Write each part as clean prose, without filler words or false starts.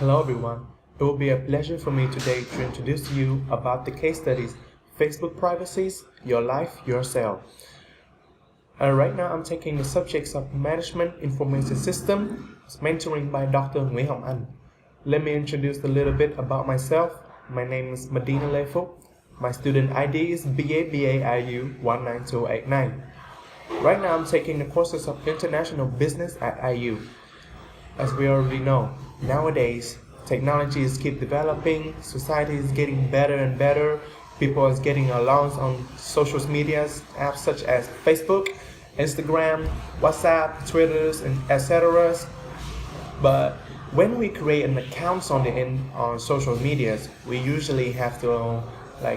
Hello everyone. It will be a pleasure for me today to introduce to you about the case studies Facebook Privacies, Your Life, Yourself. Right now I'm taking the subjects of Management Information System, mentoring by Dr. Nguyễn Hồng Anh. Let me introduce a little bit about myself. My name is Medina Phúc. My student ID is BABAIU19289. Right now I'm taking the courses of International Business at IU. As we already know, nowadays technologies keep developing, society is getting better and better, people are getting along on social media apps such as Facebook, Instagram, WhatsApp, Twitter, and etc. But when we create an account on social medias, we usually have to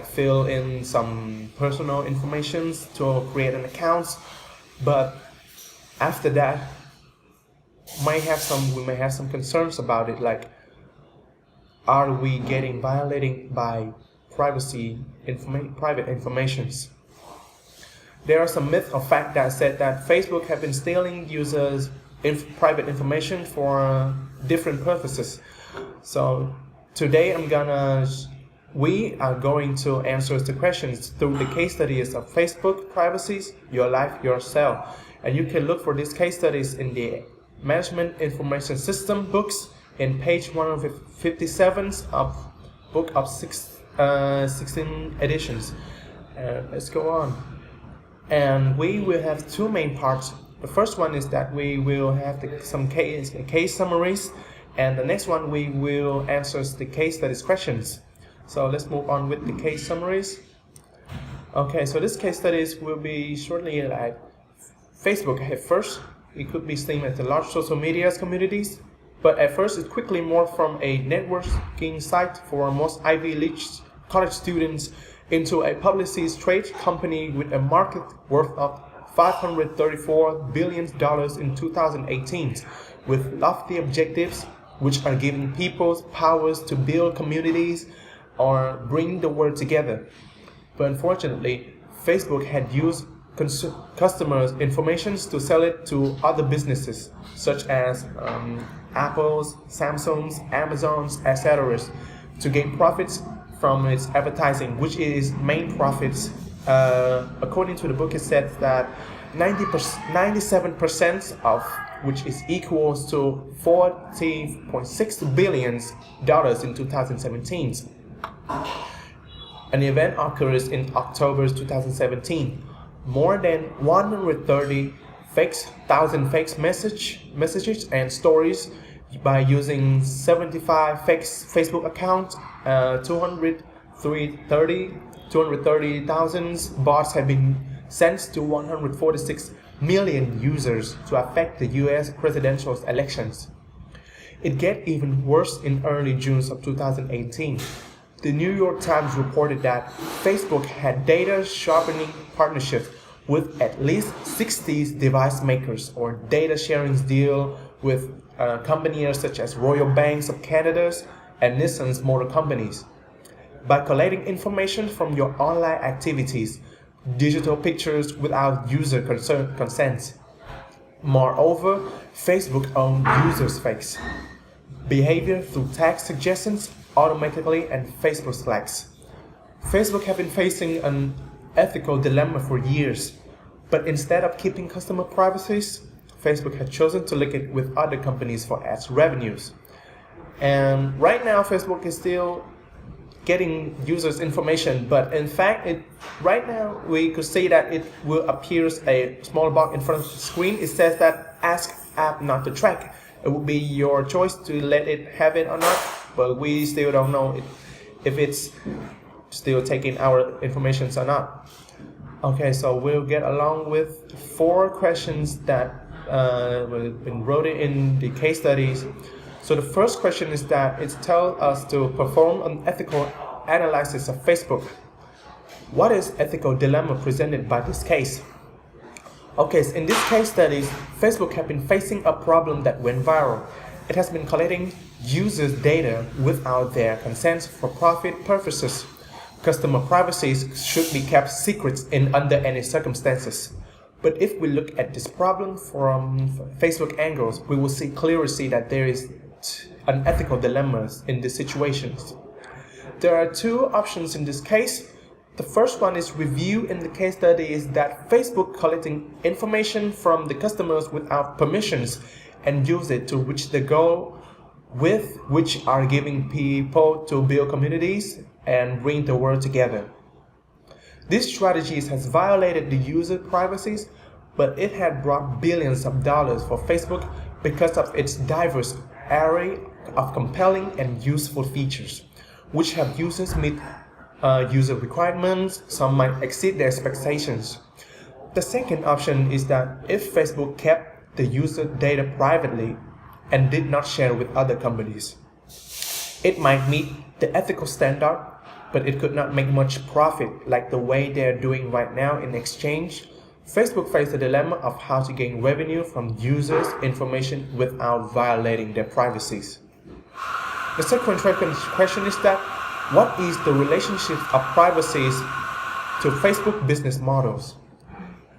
fill in some personal information to create an account. But after that, we may have some concerns about it, like, are we getting violated by private informations? There are some myths or facts that said that Facebook have been stealing users' private information for different purposes. So today we are going to answer the questions through the case studies of Facebook Privacies, Your Life, Yourself. And you can look for these case studies in the Management Information System books in page 157 of book of 16 editions. Let's go on. And we will have two main parts. The first one is that we will have some case summaries, and the next one we will answer the case studies questions. So let's move on with the case summaries. Okay, so this case studies will be shortly like Facebook at first. It could be seen as a large social media communities, but at first it quickly morphed from a networking site for most Ivy League college students into a publicly traded company with a market worth of $534 billion in 2018, with lofty objectives which are giving people powers to build communities or bring the world together. But unfortunately, Facebook had used customers' information to sell it to other businesses such as Apple's, Samsung's, Amazon's, etc. to gain profits from its advertising, which is main profits. According to the book, it says that 97% of which is equals to $40.6 billion in 2017. An event occurs in October 2017. More than 130,000 fake messages and stories by using 75 fake Facebook accounts, 230,000 bots have been sent to 146 million users to affect the US presidential elections. It gets even worse in early June of 2018. The New York Times reported that Facebook had data sharpening partnerships with at least 60 device makers or data sharing deal with companies such as Royal Banks of Canada and Nissan's motor companies. By collecting information from your online activities, digital pictures without user consent. Moreover, Facebook owns users' face behavior through tag suggestions automatically and Facebook flags. Facebook have been facing an ethical dilemma for years, but instead of keeping customer privacies, Facebook had chosen to link it with other companies for ads revenues. And right now, Facebook is still getting users' information, but in fact, right now we could see that it will appear a small box in front of the screen. It says that ask app not to track. It will be your choice to let it have it or not, but we still don't know if it's still taking our information or not. Okay, so we'll get along with 4 questions that have been wrote in the case studies. So the first question is that it tells us to perform an ethical analysis of Facebook. What is ethical dilemma presented by this case? Okay, so in this case studies, Facebook have been facing a problem that went viral. It has been collecting users' data without their consent for profit purposes. Customer privacy should be kept secret under any circumstances. But if we look at this problem from Facebook angles, we will clearly see that there is unethical dilemmas in these situations. There are two options in this case. The first one is review in the case study is that Facebook collecting information from the customers without permissions and use it to reach the goal with which are giving people to build communities and bring the world together. This strategy has violated the user privacies, but it had brought billions of dollars for Facebook because of its diverse array of compelling and useful features, which help users meet user requirements. Some might exceed their expectations. The second option is that if Facebook kept the user data privately and did not share with other companies, it might meet the ethical standard, but it could not make much profit like the way they're doing right now. In exchange, Facebook faced the dilemma of how to gain revenue from users' information without violating their privacies. The second question is that what is the relationship of privacies to Facebook business models?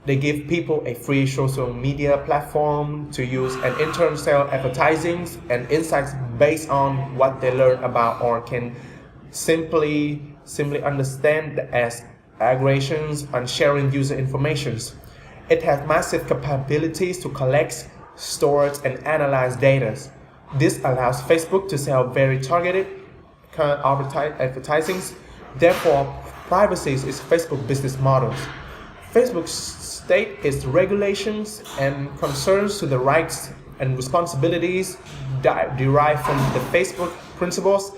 They give people a free social media platform to use and in turn sell advertising and insights based on what they learn about or can simply understand as aggregations and sharing user information. It has massive capabilities to collect, store, and analyze data. This allows Facebook to sell very targeted advertising. Therefore, privacy is Facebook business models. Facebook state its regulations and concerns to the rights and responsibilities derived from the Facebook principles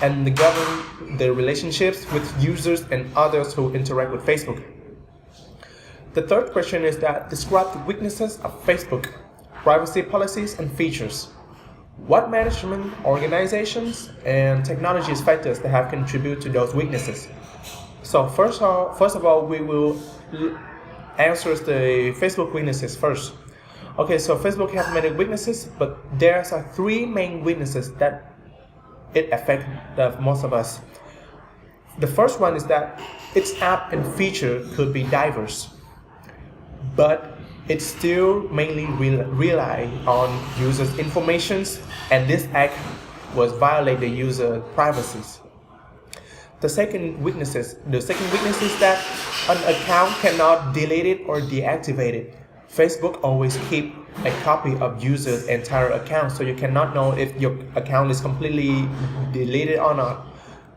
and govern the relationships with users and others who interact with Facebook. The third question is that describe the weaknesses of Facebook, privacy policies and features. What management, organizations, and technology factors that have contributed to those weaknesses? So first of all, we will answer the Facebook weaknesses first. Okay, so Facebook has many weaknesses, but there are three main weaknesses that it affects most of us. The first one is that its app and feature could be diverse, but it still mainly rely on users' information, and this act was violate the user privacies. The second weakness is that an account cannot delete it or deactivate it. Facebook always keep a copy of users' entire account, so you cannot know if your account is completely deleted or not.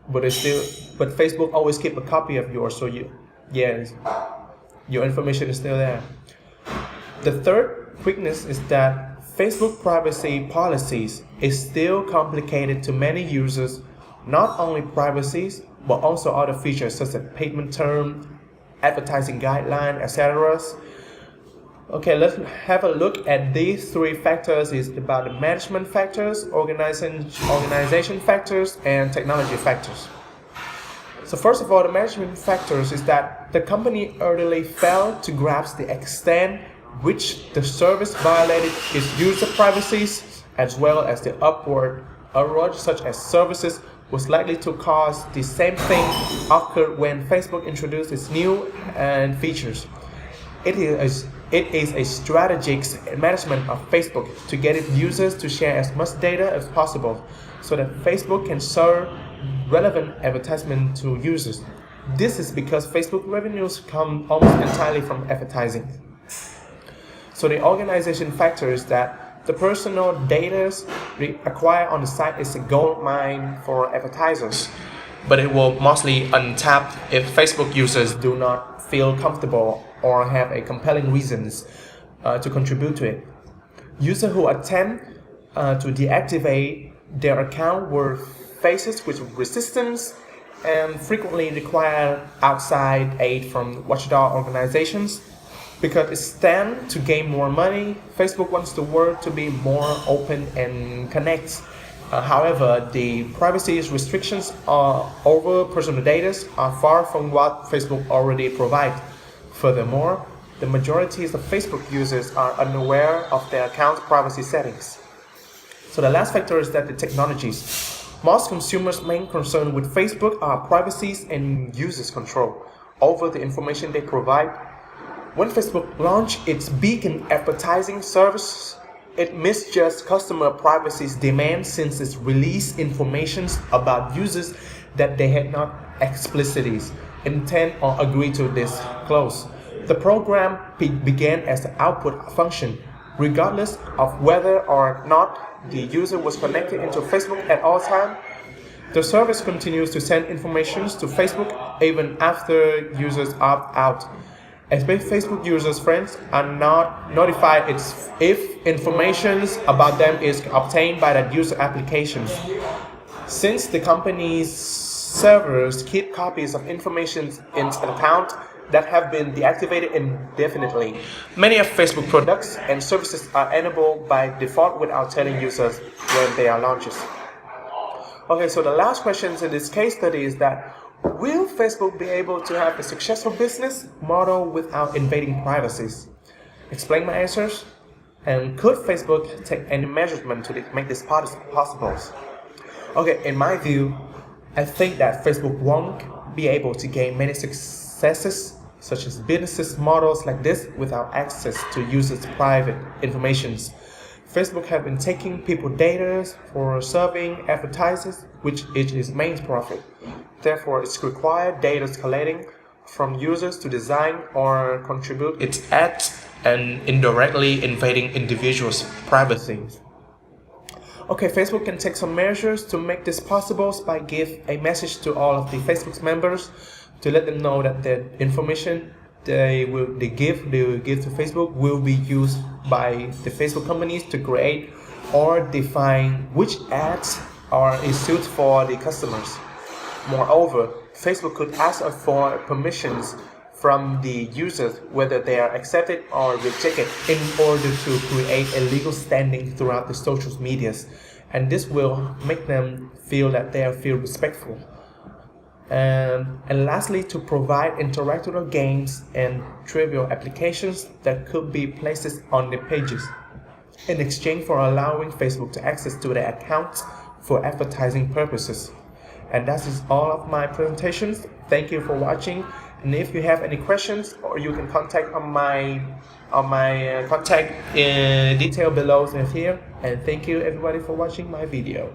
But Facebook always keep a copy of yours, so your information is still there. The third weakness is that Facebook privacy policies is still complicated to many users, not only privacies, but also other features such as payment term, advertising guideline, etc. Okay, let's have a look at these three factors. It's about the management factors, organization factors, and technology factors. So first of all, the management factors is that the company utterly failed to grasp the extent which the service violated its user privacies, as well as the upward error such as services was likely to cause the same thing occurred when Facebook introduced its new features. It is a strategic management of Facebook to get its users to share as much data as possible so that Facebook can serve relevant advertisement to users. This is because Facebook revenues come almost entirely from advertising. So the organization factor is that the personal data acquired on the site is a gold mine for advertisers, but it will mostly untapped if Facebook users do not feel comfortable or have a compelling reasons to contribute to it. Users who attempt to deactivate their account were faced with resistance and frequently require outside aid from watchdog organizations. Because it stands to gain more money, Facebook wants the world to be more open and connect. However, the privacy restrictions over personal data are far from what Facebook already provides. Furthermore, the majority of Facebook users are unaware of their account privacy settings. So the last factor is that the technologies. Most consumers' main concern with Facebook are privacy and users' control over the information they provide. When Facebook launched its beacon advertising service, it misjudged customer privacy's demands since it released information about users that they had not explicitly intend or agree to disclose. The program began as an output function, regardless of whether or not the user was connected into Facebook at all times. The service continues to send information to Facebook even after users opt out, as Facebook users' friends are not notified if information about them is obtained by the user applications. Since the company's servers keep copies of information in an account that have been deactivated indefinitely, many of Facebook products and services are enabled by default without telling users when they are launched. Okay, so the last question in this case study is that, will Facebook be able to have a successful business model without invading privacy? Explain my answers. And could Facebook take any measurement to make this possible? Okay, in my view, I think that Facebook won't be able to gain many successes, such as business models like this, without access to users' private information. Facebook have been taking people data for serving advertisers, which is its main profit. Therefore, it's required data collecting from users to design or contribute its ads and indirectly invading individuals' privacy. Okay, Facebook can take some measures to make this possible by give a message to all of the Facebook members to let them know that the information they give to Facebook will be used by the Facebook companies to create or define which ads is suited for the customers. Moreover, Facebook could ask for permissions from the users whether they are accepted or rejected in order to create a legal standing throughout the social medias, and this will make them feel that they feel respectful. And lastly, to provide interactive games and trivial applications that could be placed on the pages in exchange for allowing Facebook to access to their accounts for advertising purposes. And that is all of my presentations. Thank you for watching. And if you have any questions, or you can contact on my contact detail below here. And thank you everybody for watching my video.